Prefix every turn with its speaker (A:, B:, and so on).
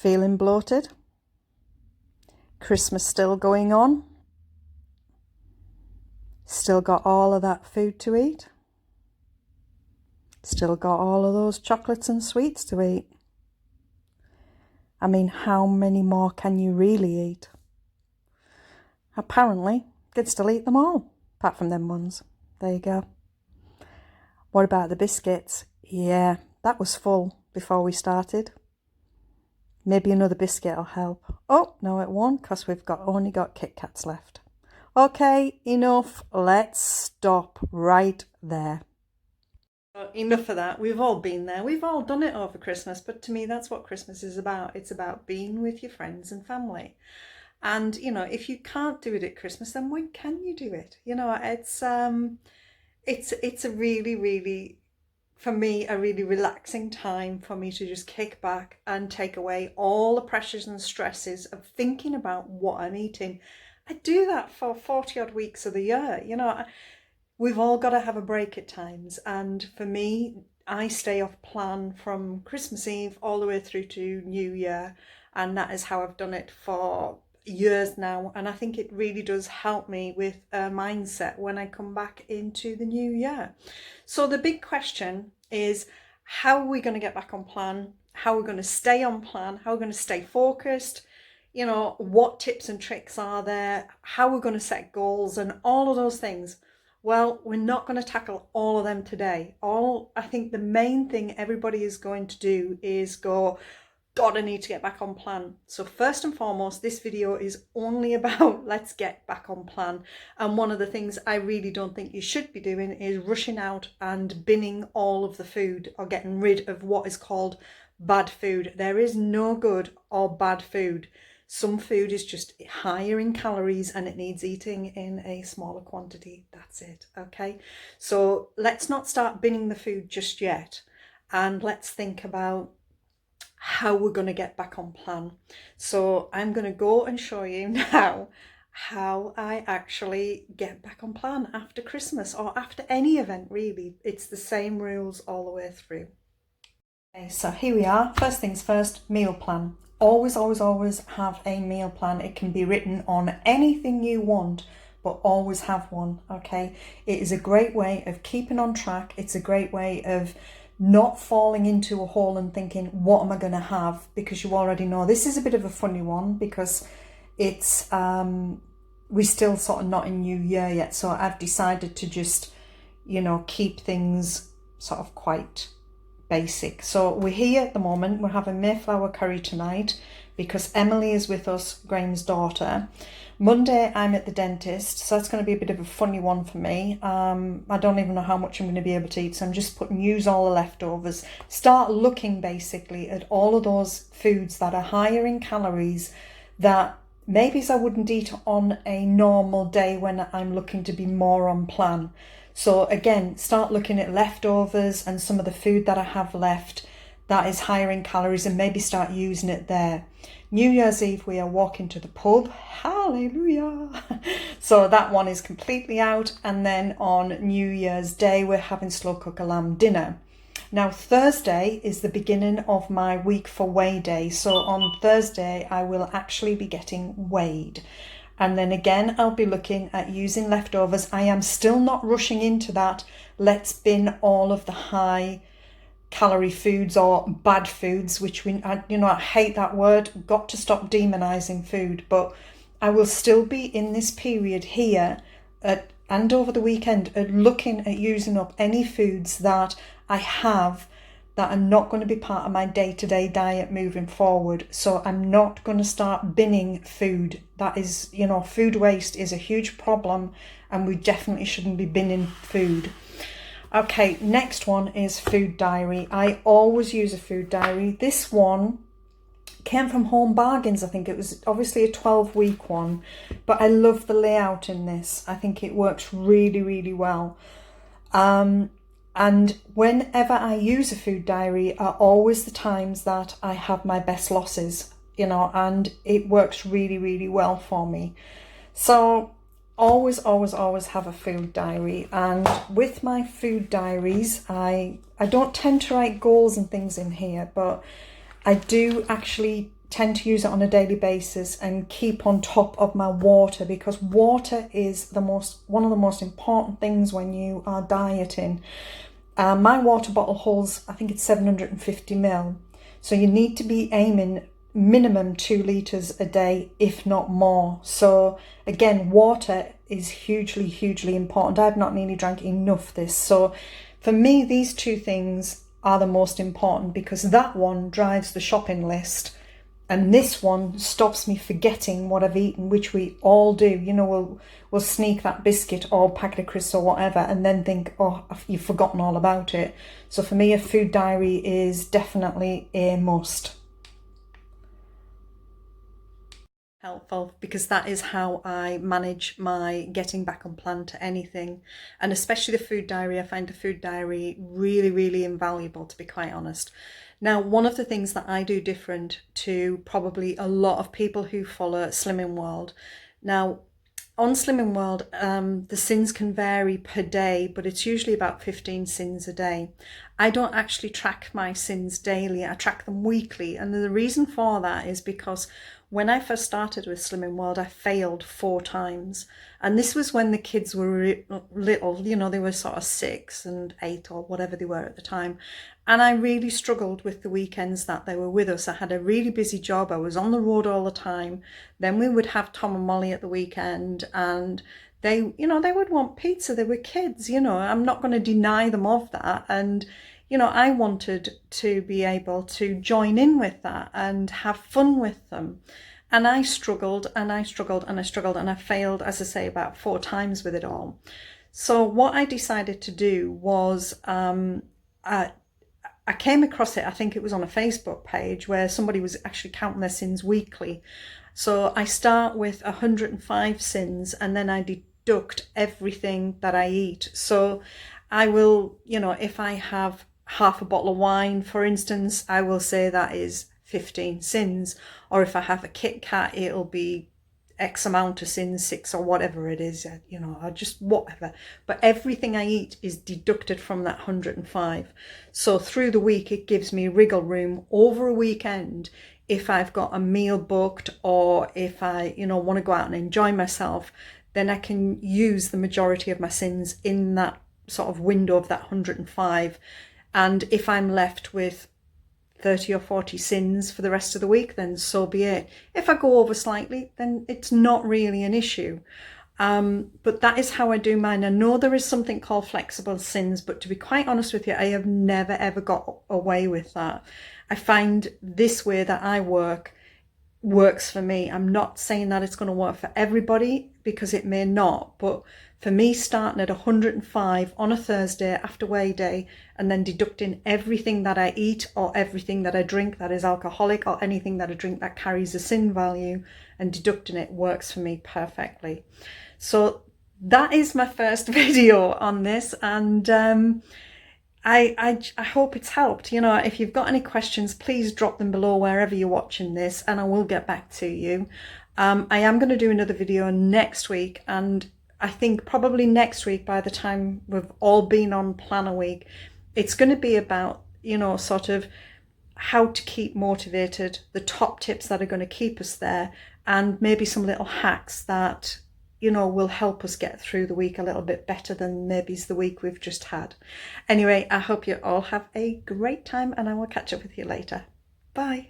A: Feeling bloated? Christmas still going on? Still got all of that food to eat? Still got all of those chocolates and sweets to eat? I mean, how many more can you really eat? Apparently, you can still eat them all, apart from them ones. There you go. What about the biscuits? Yeah, that was full before we started. Maybe another biscuit will help. Oh, no it won't, because we've only got Kit Kats left. Okay, enough. Let's stop right there. Enough of that. We've all been there. We've all done it over Christmas. But to me, that's what Christmas is about. It's about being with your friends and family. And, you know, if you can't do it at Christmas, then when can you do it? You know, it's a really, really, for me, a really relaxing time for me to just kick back and take away all the pressures and stresses of thinking about what I'm eating. I do that for 40 odd weeks of the year. You know, we've all got to have a break at times. And for me, I stay off plan from Christmas Eve all the way through to New Year. And that is how I've done it for years now. And I think it really does help me with a mindset when I come back into the new year. So the big question is, how are we going to get back on plan? How are we going to stay on plan? How are we going to stay focused? You know, what tips and tricks are there? How we're going to set goals and all of those things. Well, we're not going to tackle all of them today. I think the main thing everybody is going to do is go, God, I need to get back on plan. So first and foremost, this video is only about let's get back on plan. And one of the things I really don't think you should be doing is rushing out and binning all of the food or getting rid of what is called bad food. There is no good or bad food. Some food is just higher in calories and it needs eating in a smaller quantity. That's it, okay? So let's not start binning the food just yet. And let's think about how we're going to get back on plan. So I'm going to go and show you now how I actually get back on plan after Christmas or after any event really. It's the same rules all the way through. Okay, so here we are. First things first, meal plan. Always, always, always have a meal plan. It can be written on anything you want, but always have one, okay? It is a great way of keeping on track. It's a great way of not falling into a hole and thinking, what am I going to have? Because you already know. This is a bit of a funny one because it's, we're still sort of not in New Year yet. So I've decided to just, you know, keep things sort of quite basic. So we're here at the moment. We're having Mayflower curry tonight because Emily is with us, Graham's daughter. Monday I'm at the dentist, so that's going to be a bit of a funny one for me. I don't even know how much I'm going to be able to eat, so I'm just use all the leftovers. Start looking basically at all of those foods that are higher in calories that maybe I wouldn't eat on a normal day when I'm looking to be more on plan. So again, start looking at leftovers and some of the food that I have left that is higher in calories and maybe start using it there. New Year's Eve, we are walking to the pub. Hallelujah. So that one is completely out. And then on New Year's Day, we're having slow cook a lamb dinner. Now, Thursday is the beginning of my week for weigh day. So on Thursday, I will actually be getting weighed. And then again, I'll be looking at using leftovers. I am still not rushing into that. Let's bin all of the high calorie foods or bad foods, which I hate that word. Got to stop demonizing food. But I will still be in this period here and over the weekend at looking at using up any foods that I have that are not going to be part of my day-to-day diet moving forward. So I'm not going to start binning food. That is, you know, food waste is a huge problem and we definitely shouldn't be binning food. Okay, next one is food diary. I always use a food diary. This one came from Home Bargains. I think it was obviously a 12-week one, but I love the layout in this. I think it works really, really well. And whenever I use a food diary are always the times that I have my best losses, you know, and it works really, really well for me. So always, always, always have a food diary. And with my food diaries, I don't tend to write goals and things in here, but I do actually tend to use it on a daily basis and keep on top of my water, because water is one of the most important things when you are dieting. My water bottle holds, I think it's 750 ml. So you need to be aiming minimum 2 litres a day, if not more. So again, water is hugely, hugely important. I've not nearly drank enough this. So for me, these two things are the most important, because that one drives the shopping list. And this one stops me forgetting what I've eaten, which we all do. You know, we'll sneak that biscuit or packet of crisps or whatever and then think, oh, you've forgotten all about it. So for me, a food diary is definitely a must. Helpful, because that is how I manage my getting back on plan to anything, and especially the food diary. I find the food diary really, really invaluable, to be quite honest. Now, one of the things that I do different to probably a lot of people who follow Slimming World. Now, on Slimming World, the sins can vary per day, but it's usually about 15 sins a day. I don't actually track my sins daily, I track them weekly. And the reason for that is because when I first started with Slimming World, I failed 4 times. And this was when the kids were little, you know, they were sort of 6 and 8 or whatever they were at the time. And I really struggled with the weekends that they were with us. I had a really busy job. I was on the road all the time. Then we would have Tom and Molly at the weekend, and they, you know, they would want pizza. They were kids, you know, I'm not going to deny them of that. And, you know, I wanted to be able to join in with that and have fun with them. And I struggled and I struggled and I struggled, and I failed, as I say, about 4 times with it all. So what I decided to do was, I came across it, I think it was on a Facebook page, where somebody was actually counting their sins weekly. So I start with 105 sins, and then I deduct everything that I eat. So I will, you know, if I have half a bottle of wine, for instance, I will say that is 15 sins. Or if I have a Kit Kat, it'll be X amount of sins, 6 or whatever it is, you know, or just whatever. But everything I eat is deducted from that 105. So through the week, it gives me wriggle room over a weekend. If I've got a meal booked, or if I, you know, want to go out and enjoy myself, then I can use the majority of my sins in that sort of window of that 105. And if I'm left with 30 or 40 sins for the rest of the week, then so be it. If I go over slightly, then it's not really an issue. But that is how I do mine. I know there is something called flexible sins, but to be quite honest with you, I have never ever got away with that. I find this way that I works for me. I'm not saying that it's going to work for everybody, because it may not, but for me, starting at 105 on a Thursday after weigh day, and then deducting everything that I eat or everything that I drink that is alcoholic, or anything that I drink that carries a sin value, and deducting it, works for me perfectly. So that is my first video on this, and I hope it's helped. You know, if you've got any questions, please drop them below wherever you're watching this, and I will get back to you. I am going to do another video next week, and I think probably next week, by the time we've all been on Planner Week, it's going to be about, you know, sort of how to keep motivated, the top tips that are going to keep us there, and maybe some little hacks that, you know, will help us get through the week a little bit better than maybe the week we've just had. Anyway, I hope you all have a great time, and I will catch up with you later. Bye.